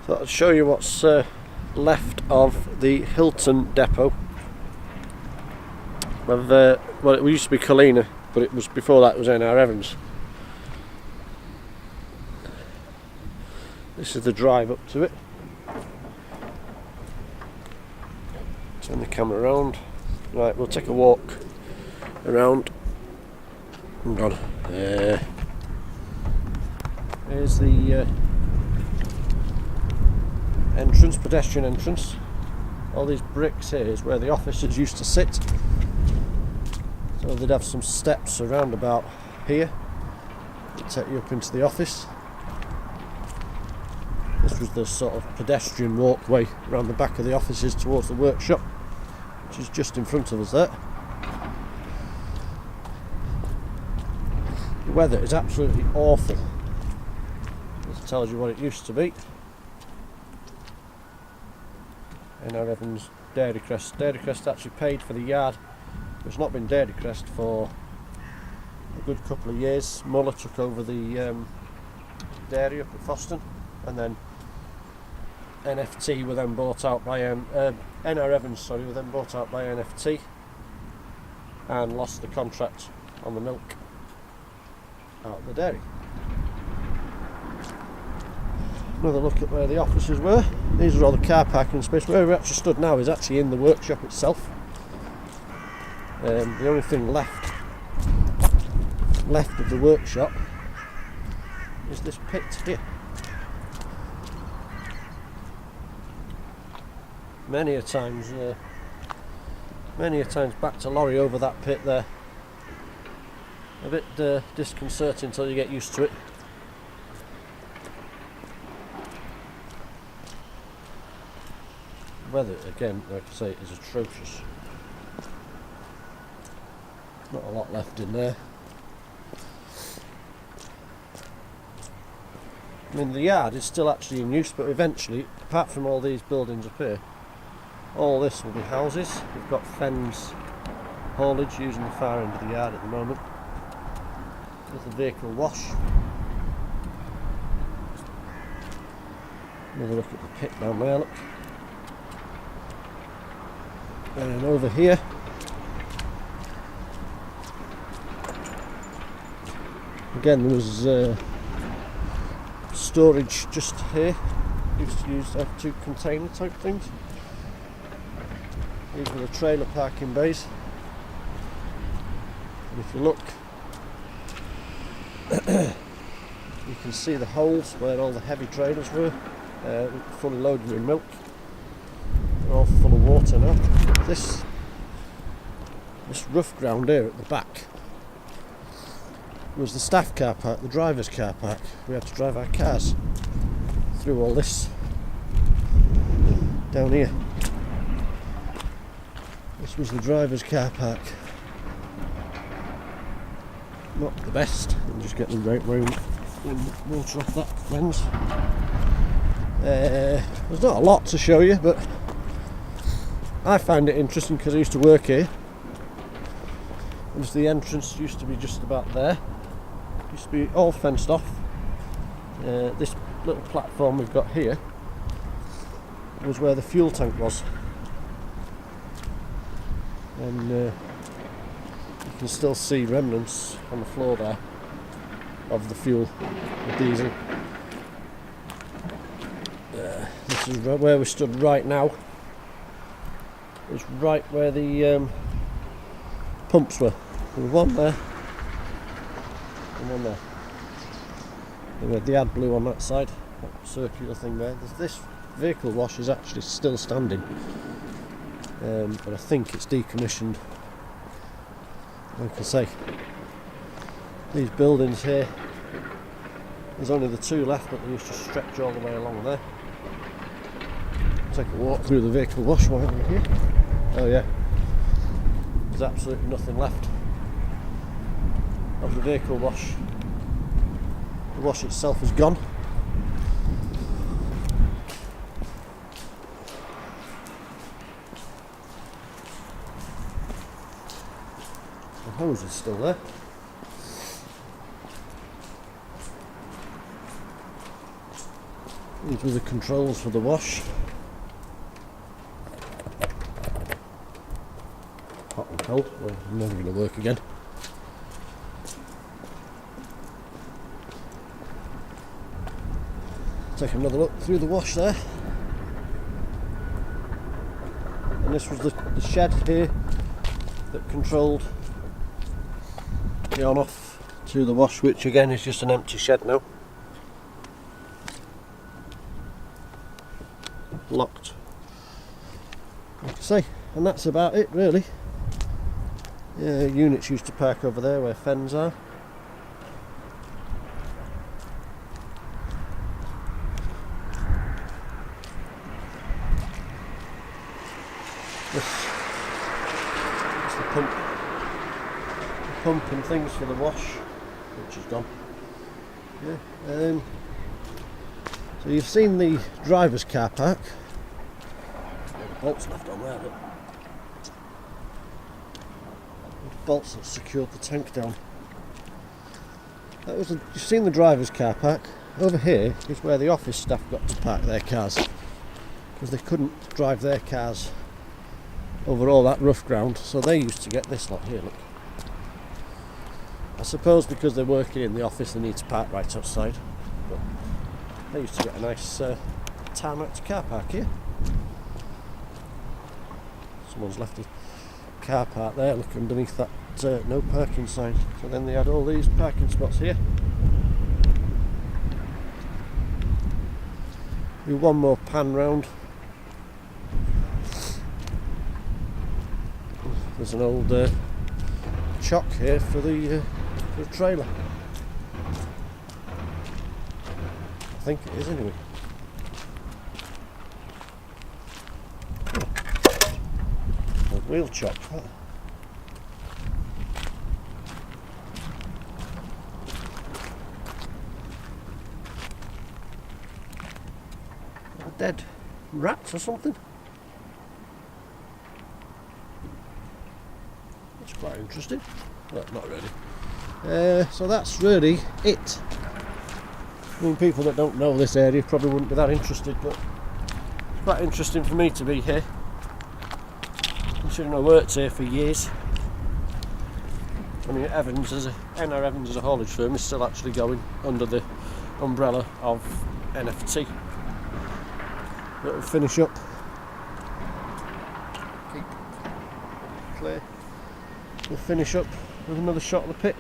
Thought I'd show you what's left of the Hilton depot. Well, it used to be Colina, but it was before that it was N.R. Evans. This is the drive up to it. Turn the camera around. Right, we'll take a walk around. Hang on. Here's the entrance, pedestrian entrance. All these bricks here is where the officers used to sit. So they'd have some steps around about here that take you up into the office. This was the sort of pedestrian walkway around the back of the offices towards the workshop, which is just in front of us there. The weather is absolutely awful. This tells you what it used to be. N.R. Evans Dairy Crest. Dairy Crest actually paid for the yard. It's not been Dairy Crest for a good couple of years. Muller took over the dairy up at Foston, and then NFT were then bought out by N.R. Evans, were then bought out by NFT and lost the contract on the milk out of the dairy. Another look at where the offices were. These are all the car parking space. Where we actually stood now is actually in the workshop itself. The only thing left of the workshop is this pit here. Many a times backed a lorry over that pit there. A bit disconcerting until you get used to it. Weather, again, like I say, is atrocious. Not a lot left in there. I mean, the yard is still actually in use, but eventually, apart from all these buildings up here, all this will be houses. We've got Fens haulage using the far end of the yard at the moment. There's the vehicle wash. Another look at the pit down there, look. And over here, again, there was storage just here. Used to have two container type things. These are the trailer parking bays. And if you look, you can see the holes where all the heavy trailers were, fully loaded with milk. They're all full of water now. This rough ground here at the back was the staff car park, the driver's car park. We had to drive our cars through all this down here. This was the driver's car park. Not the best. I'll just get the right water off that lens. There's not a lot to show you, but I find it interesting because I used to work here. The entrance used to be just about there. It used to be all fenced off. This little platform we've got here was where the fuel tank was. And you can still see remnants on the floor there of the fuel, the diesel. This is where we stood right now. It's right where the pumps were. There was one there and one there. And we had the AdBlue on that side, that circular thing there. This vehicle wash is actually still standing, but I think it's decommissioned. Like I say, these buildings here, there's only the two left, but they used to stretch all the way along there. Take a walk through the vehicle wash while we're here. Oh yeah, there's absolutely nothing left of the vehicle wash. The wash itself is gone. The hose is still there. These were the controls for the wash. Hot and cold, well, never going to work again. Take another look through the wash there. And this was the shed here that controlled the on off to the wash, which again is just an empty shed now. Locked. Like I say, and that's about it really. Yeah, units used to park over there where fens are. This is the pump and things for the wash, which is gone. Yeah. So you've seen the driver's car park. The bolts left on there, but the bolts that secured the tank down. You've seen the driver's car park. Over here is where the office staff got to park their cars, because they couldn't drive their cars over all that rough ground, so they used to get this lot here, look. I suppose because they're working in the office they need to park right outside, but they used to get a nice tarmac car park here. Someone's left a car park there, look underneath that no parking sign. So then they had all these parking spots here. Do one more pan round. There's an old chock here for the trailer. I think it is anyway. Old wheel chock. Dead rats or something. That's quite interesting. Well, not really. So that's really it. I mean, people that don't know this area probably wouldn't be that interested, but it's quite interesting for me to be here, considering I worked here for years. I mean, NR Evans as a haulage firm is still actually going under the umbrella of NFT. But we'll finish up. Keep clear. We'll finish up with another shot of the pit.